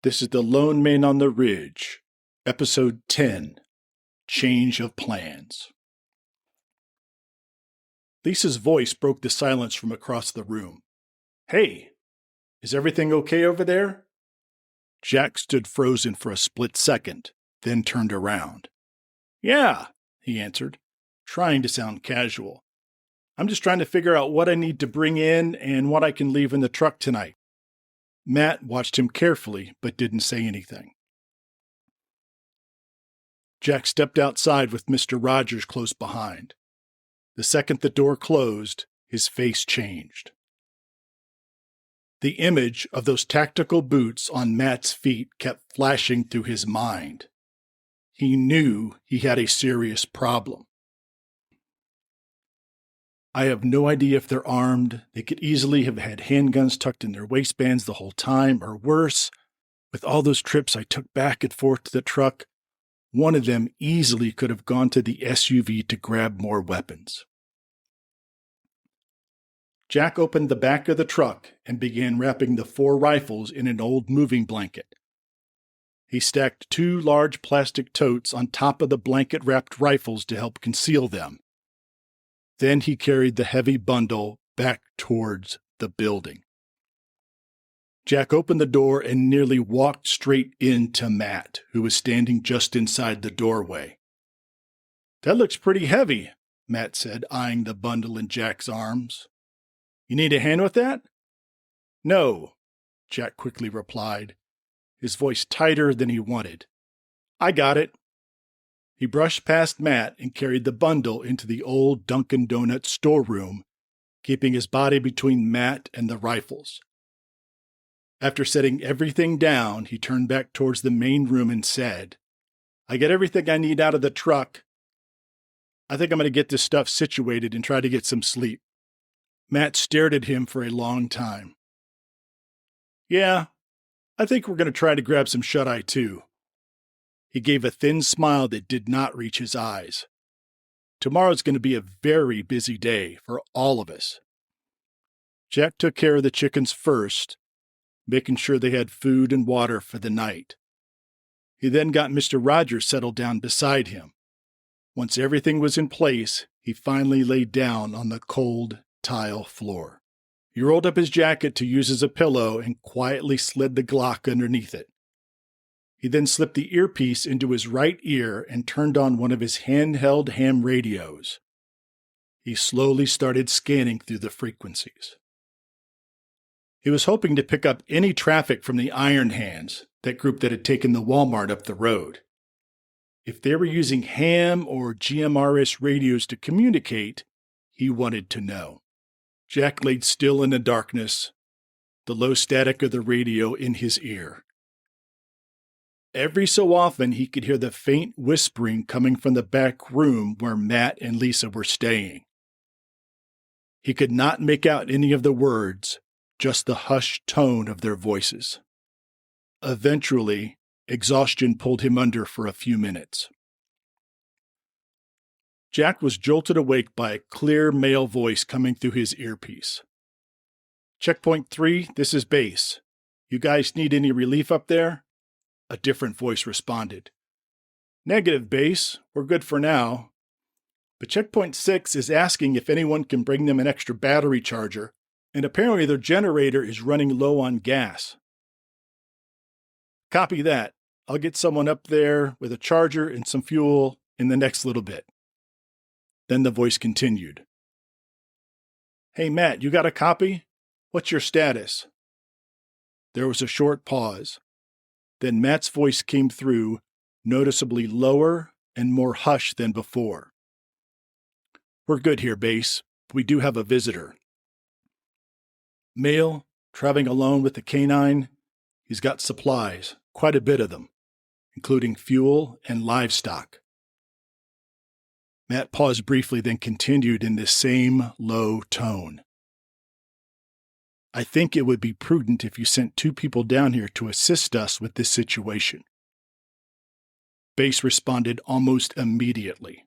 This is the Lone Man on the Ridge, Episode 10, Change of Plans. Lisa's voice broke the silence from across the room. "Hey, is everything okay over there?" Jack stood frozen for a split second, then turned around. "Yeah," he answered, trying to sound casual. "I'm just trying to figure out what I need to bring in and what I can leave in the truck tonight." Matt watched him carefully, but didn't say anything. Jack stepped outside with Mr. Rogers close behind. The second the door closed, his face changed. The image of those tactical boots on Matt's feet kept flashing through his mind. He knew he had a serious problem. "I have no idea if they're armed. They could easily have had handguns tucked in their waistbands the whole time, or worse, with all those trips I took back and forth to the truck, one of them easily could have gone to the SUV to grab more weapons." Jack opened the back of the truck and began wrapping the 4 rifles in an old moving blanket. He stacked 2 large plastic totes on top of the blanket-wrapped rifles to help conceal them. Then he carried the heavy bundle back towards the building. Jack opened the door and nearly walked straight into Matt, who was standing just inside the doorway. "That looks pretty heavy," Matt said, eyeing the bundle in Jack's arms. "You need a hand with that?" "No," Jack quickly replied, his voice tighter than he wanted. "I got it." He brushed past Matt and carried the bundle into the old Dunkin Donuts storeroom, keeping his body between Matt and the rifles. After setting everything down, he turned back towards the main room and said, "I get everything I need out of the truck. I think I'm going to get this stuff situated and try to get some sleep." Matt stared at him for a long time. "Yeah, I think we're going to try to grab some shut-eye too." He gave a thin smile that did not reach his eyes. "Tomorrow's going to be a very busy day for all of us." Jack took care of the chickens first, making sure they had food and water for the night. He then got Mr. Rogers settled down beside him. Once everything was in place, he finally laid down on the cold tile floor. He rolled up his jacket to use as a pillow and quietly slid the Glock underneath it. He then slipped the earpiece into his right ear and turned on one of his handheld ham radios. He slowly started scanning through the frequencies. He was hoping to pick up any traffic from the Iron Hands, that group that had taken the Walmart up the road. If they were using ham or GMRS radios to communicate, he wanted to know. Jack laid still in the darkness, the low static of the radio in his ear. Every so often, he could hear the faint whispering coming from the back room where Matt and Lisa were staying. He could not make out any of the words, just the hushed tone of their voices. Eventually, exhaustion pulled him under for a few minutes. Jack was jolted awake by a clear male voice coming through his earpiece. "Checkpoint 3, this is base. You guys need any relief up there?" A different voice responded. "Negative, base. We're good for now. But Checkpoint 6 is asking if anyone can bring them an extra battery charger, and apparently their generator is running low on gas." "Copy that. I'll get someone up there with a charger and some fuel in the next little bit." Then the voice continued. "Hey, Matt, you got a copy? What's your status?" There was a short pause. Then Matt's voice came through, noticeably lower and more hushed than before. "We're good here, base. We do have a visitor. Male, traveling alone with the canine. He's got supplies, quite a bit of them, including fuel and livestock." Matt paused briefly, then continued in this same low tone. "I think it would be prudent if you sent 2 people down here to assist us with this situation." Base responded almost immediately.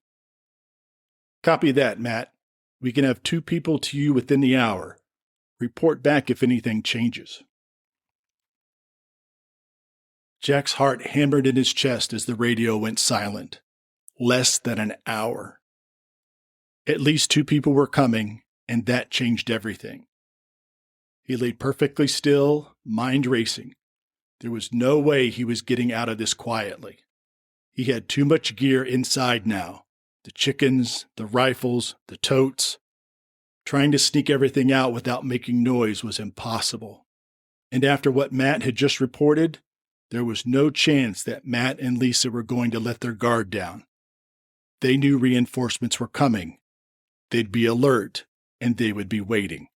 "Copy that, Matt. We can have 2 people to you within the hour. Report back if anything changes." Jack's heart hammered in his chest as the radio went silent. Less than an hour. At least 2 people were coming, and that changed everything. He lay perfectly still, mind racing. There was no way he was getting out of this quietly. He had too much gear inside now. The chickens, the rifles, the totes. Trying to sneak everything out without making noise was impossible. And after what Matt had just reported, there was no chance that Matt and Lisa were going to let their guard down. They knew reinforcements were coming. They'd be alert, and they would be waiting.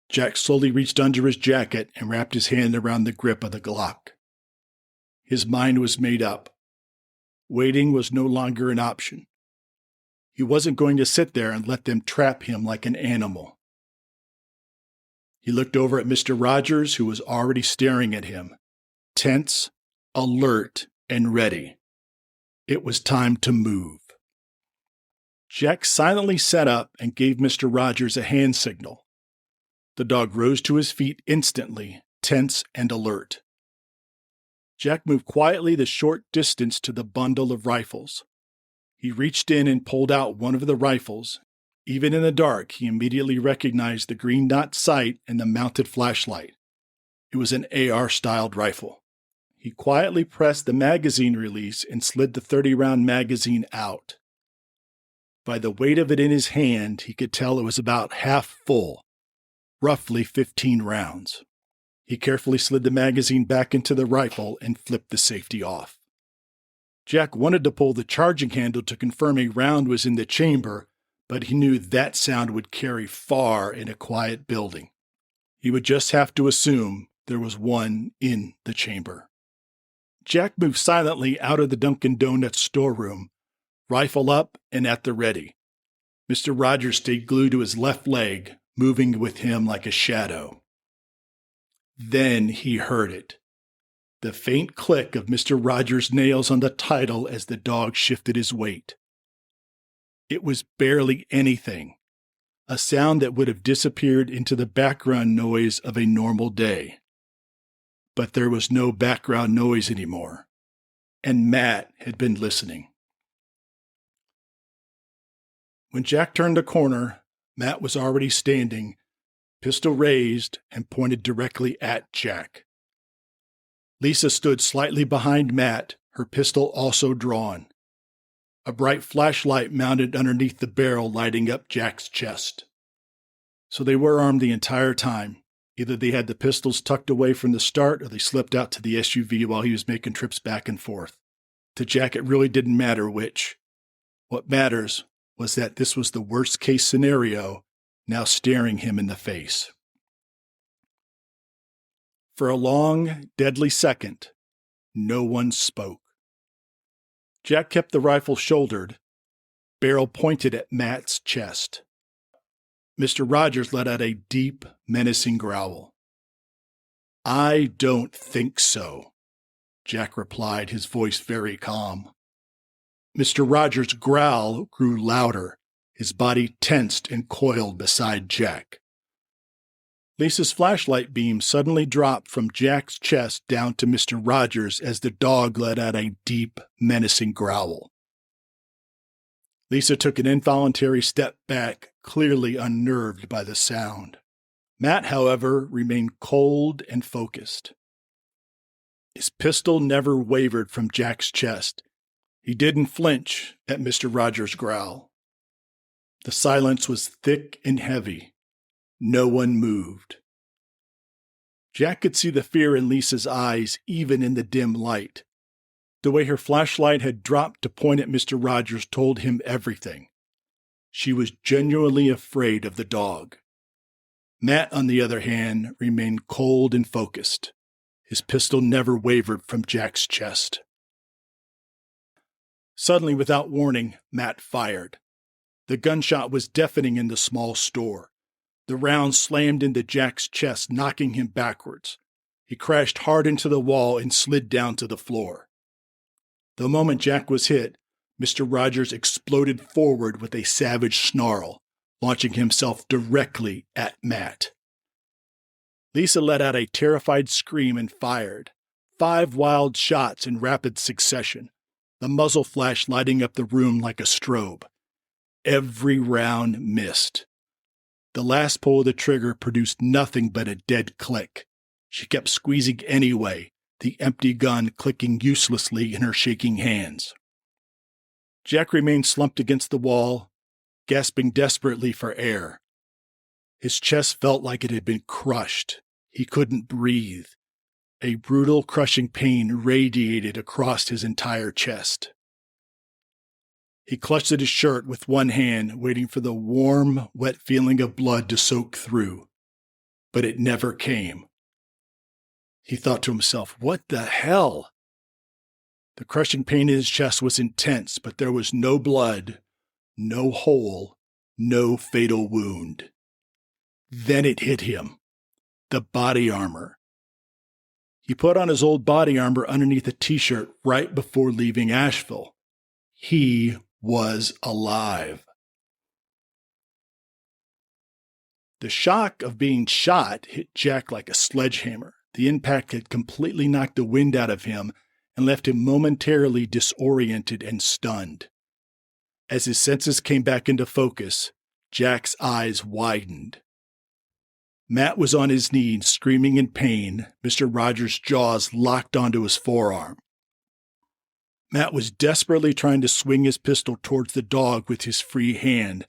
Jack slowly reached under his jacket and wrapped his hand around the grip of the Glock. His mind was made up. Waiting was no longer an option. He wasn't going to sit there and let them trap him like an animal. He looked over at Mr. Rogers, who was already staring at him, tense, alert, and ready. It was time to move. Jack silently sat up and gave Mr. Rogers a hand signal. The dog rose to his feet instantly, tense and alert. Jack moved quietly the short distance to the bundle of rifles. He reached in and pulled out one of the rifles. Even in the dark, he immediately recognized the green dot sight and the mounted flashlight. It was an AR-styled rifle. He quietly pressed the magazine release and slid the 30-round magazine out. By the weight of it in his hand, he could tell it was about half full, roughly 15 rounds. He carefully slid the magazine back into the rifle and flipped the safety off. Jack wanted to pull the charging handle to confirm a round was in the chamber, but he knew that sound would carry far in a quiet building. He would just have to assume there was one in the chamber. Jack moved silently out of the Dunkin Donuts storeroom, rifle up and at the ready. Mr. Rogers stayed glued to his left leg, moving with him like a shadow. Then he heard it. The faint click of Mr. Rogers' nails on the title as the dog shifted his weight. It was barely anything, a sound that would have disappeared into the background noise of a normal day. But there was no background noise anymore, and Matt had been listening. When Jack turned the corner, Matt was already standing, pistol raised and pointed directly at Jack. Lisa stood slightly behind Matt, her pistol also drawn. A bright flashlight mounted underneath the barrel lighting up Jack's chest. So they were armed the entire time. Either they had the pistols tucked away from the start or they slipped out to the SUV while he was making trips back and forth. To Jack, it really didn't matter which. What matters was that this was the worst-case scenario now staring him in the face. For a long, deadly second, no one spoke. Jack kept the rifle shouldered, barrel pointed at Matt's chest. Mr. Rogers let out a deep, menacing growl. "I don't think so," Jack replied, his voice very calm. Mr. Rogers' growl grew louder, his body tensed and coiled beside Jack. Lisa's flashlight beam suddenly dropped from Jack's chest down to Mr. Rogers as the dog let out a deep, menacing growl. Lisa took an involuntary step back, clearly unnerved by the sound. Matt, however, remained cold and focused. His pistol never wavered from Jack's chest. He didn't flinch at Mr. Rogers' growl. The silence was thick and heavy. No one moved. Jack could see the fear in Lisa's eyes even in the dim light. The way her flashlight had dropped to point at Mr. Rogers told him everything. She was genuinely afraid of the dog. Matt, on the other hand, remained cold and focused. His pistol never wavered from Jack's chest. Suddenly, without warning, Matt fired. The gunshot was deafening in the small store. The round slammed into Jack's chest, knocking him backwards. He crashed hard into the wall and slid down to the floor. The moment Jack was hit, Mr. Rogers exploded forward with a savage snarl, launching himself directly at Matt. Lisa let out a terrified scream and fired, 5 wild shots in rapid succession, the muzzle flash lighting up the room like a strobe. Every round missed. The last pull of the trigger produced nothing but a dead click. She kept squeezing anyway, the empty gun clicking uselessly in her shaking hands. Jack remained slumped against the wall, gasping desperately for air. His chest felt like it had been crushed. He couldn't breathe. A brutal, crushing pain radiated across his entire chest. He clutched at his shirt with one hand, waiting for the warm, wet feeling of blood to soak through. But it never came. He thought to himself, "What the hell?" The crushing pain in his chest was intense, but there was no blood, no hole, no fatal wound. Then it hit him. The body armor. He put on his old body armor underneath a t-shirt right before leaving Asheville. He was alive. The shock of being shot hit Jack like a sledgehammer. The impact had completely knocked the wind out of him and left him momentarily disoriented and stunned. As his senses came back into focus, Jack's eyes widened. Matt was on his knees, screaming in pain, Mr. Rogers' jaws locked onto his forearm. Matt was desperately trying to swing his pistol towards the dog with his free hand,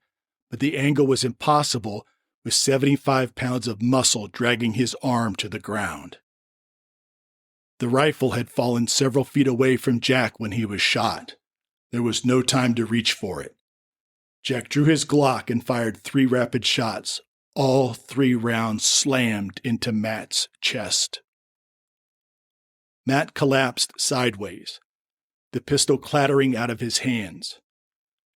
but the angle was impossible with 75 pounds of muscle dragging his arm to the ground. The rifle had fallen several feet away from Jack when he was shot. There was no time to reach for it. Jack drew his Glock and fired 3 rapid shots. All 3 rounds slammed into Matt's chest. Matt collapsed sideways, the pistol clattering out of his hands.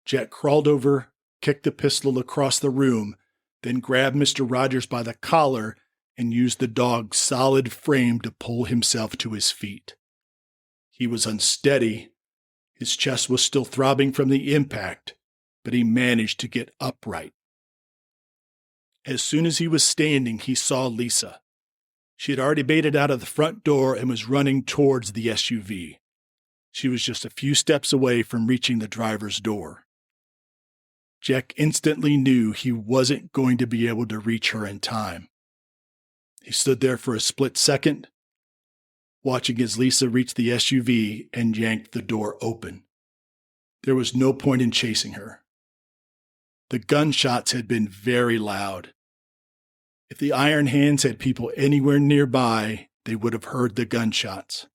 Jack crawled over, kicked the pistol across the room, then grabbed Mr. Rogers by the collar and used the dog's solid frame to pull himself to his feet. He was unsteady. His chest was still throbbing from the impact, but he managed to get upright. As soon as he was standing, he saw Lisa. She had already made it out of the front door and was running towards the SUV. She was just a few steps away from reaching the driver's door. Jack instantly knew he wasn't going to be able to reach her in time. He stood there for a split second, watching as Lisa reached the SUV and yanked the door open. There was no point in chasing her. The gunshots had been very loud. If the Iron Hands had people anywhere nearby, they would have heard the gunshots.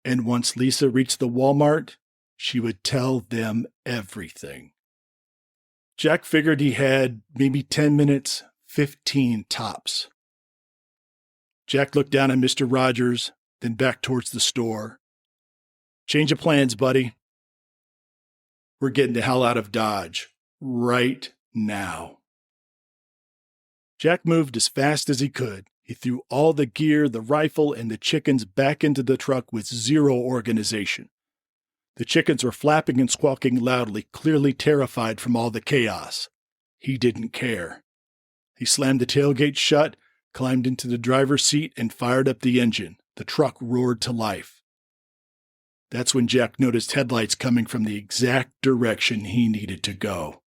And once Lisa reached the Walmart, she would tell them everything. Jack figured he had maybe 10 minutes, 15 tops. Jack looked down at Mr. Rogers, then back towards the store. "Change of plans, buddy. We're getting the hell out of Dodge. Right now." Jack moved as fast as he could. He threw all the gear, the rifle, and the chickens back into the truck with zero organization. The chickens were flapping and squawking loudly, clearly terrified from all the chaos. He didn't care. He slammed the tailgate shut, climbed into the driver's seat, and fired up the engine. The truck roared to life. That's when Jack noticed headlights coming from the exact direction he needed to go.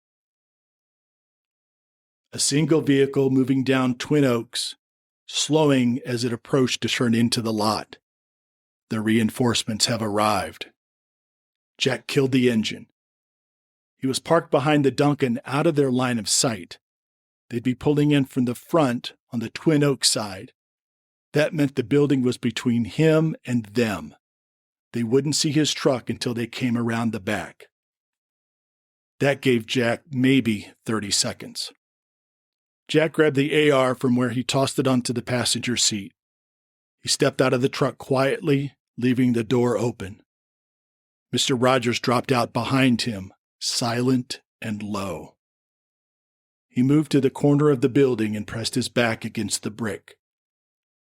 A single vehicle moving down Twin Oaks, slowing as it approached to turn into the lot. The reinforcements have arrived. Jack killed the engine. He was parked behind the Dunkin, out of their line of sight. They'd be pulling in from the front on the Twin Oaks side. That meant the building was between him and them. They wouldn't see his truck until they came around the back. That gave Jack maybe 30 seconds. Jack grabbed the AR from where he tossed it onto the passenger seat. He stepped out of the truck quietly, leaving the door open. Mr. Rogers dropped out behind him, silent and low. He moved to the corner of the building and pressed his back against the brick.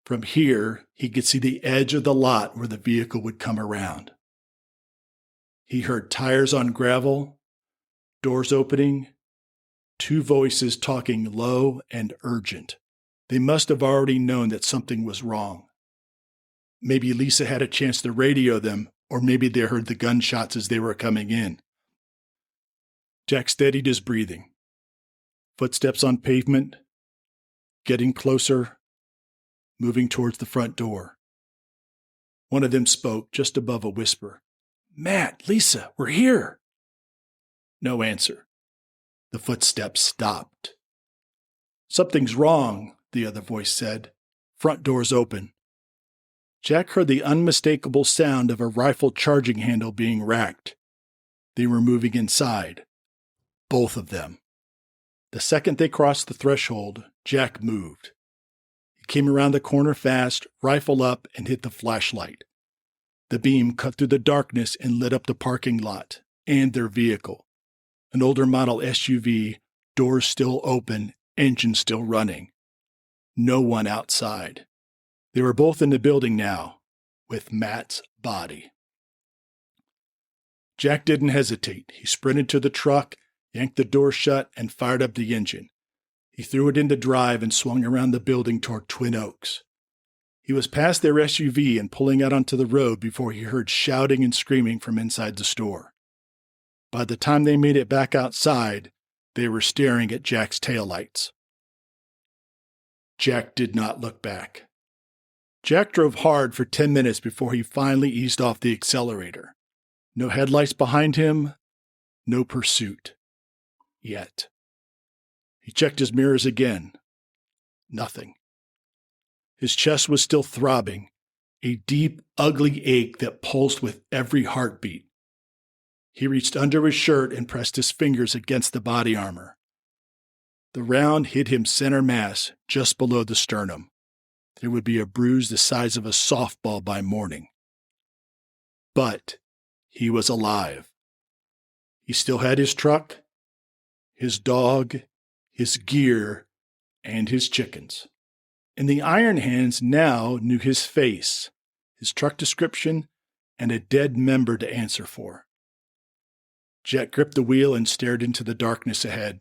From here, he could see the edge of the lot where the vehicle would come around. He heard tires on gravel, doors opening, 2 voices talking low and urgent. They must have already known that something was wrong. Maybe Lisa had a chance to radio them, or maybe they heard the gunshots as they were coming in. Jack steadied his breathing. Footsteps on pavement, getting closer, moving towards the front door. One of them spoke just above a whisper. "Matt, Lisa, we're here." No answer. The footsteps stopped. "Something's wrong," the other voice said. "Front door's open." Jack heard the unmistakable sound of a rifle charging handle being racked. They were moving inside. Both of them. The second they crossed the threshold, Jack moved. He came around the corner fast, rifle up, and hit the flashlight. The beam cut through the darkness and lit up the parking lot and their vehicle. An older model SUV, doors still open, engine still running. No one outside. They were both in the building now, with Matt's body. Jack didn't hesitate. He sprinted to the truck, yanked the door shut, and fired up the engine. He threw it into drive and swung around the building toward Twin Oaks. He was past their SUV and pulling out onto the road before he heard shouting and screaming from inside the store. By the time they made it back outside, they were staring at Jack's taillights. Jack did not look back. Jack drove hard for 10 minutes before he finally eased off the accelerator. No headlights behind him, no pursuit. Yet. He checked his mirrors again. Nothing. His chest was still throbbing, a deep, ugly ache that pulsed with every heartbeat. He reached under his shirt and pressed his fingers against the body armor. The round hit him center mass, just below the sternum. There would be a bruise the size of a softball by morning. But he was alive. He still had his truck, his dog, his gear, and his chickens. And the Iron Hands now knew his face, his truck description, and a dead member to answer for. Jack gripped the wheel and stared into the darkness ahead.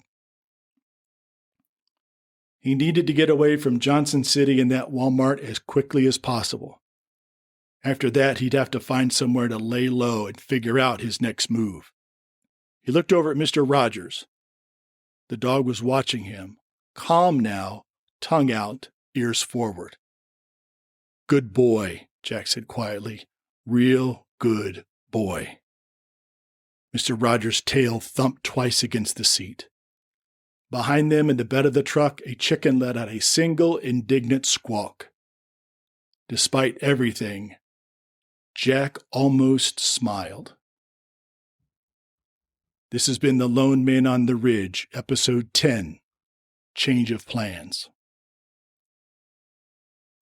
He needed to get away from Johnson City and that Walmart as quickly as possible. After that, he'd have to find somewhere to lay low and figure out his next move. He looked over at Mr. Rogers. The dog was watching him, calm now, tongue out, ears forward. "Good boy," Jack said quietly. "Real good boy." Mr. Rogers' tail thumped twice against the seat. Behind them in the bed of the truck, a chicken let out a single indignant squawk. Despite everything, Jack almost smiled. This has been The Lone Man on the Ridge, Episode 10, Change of Plans.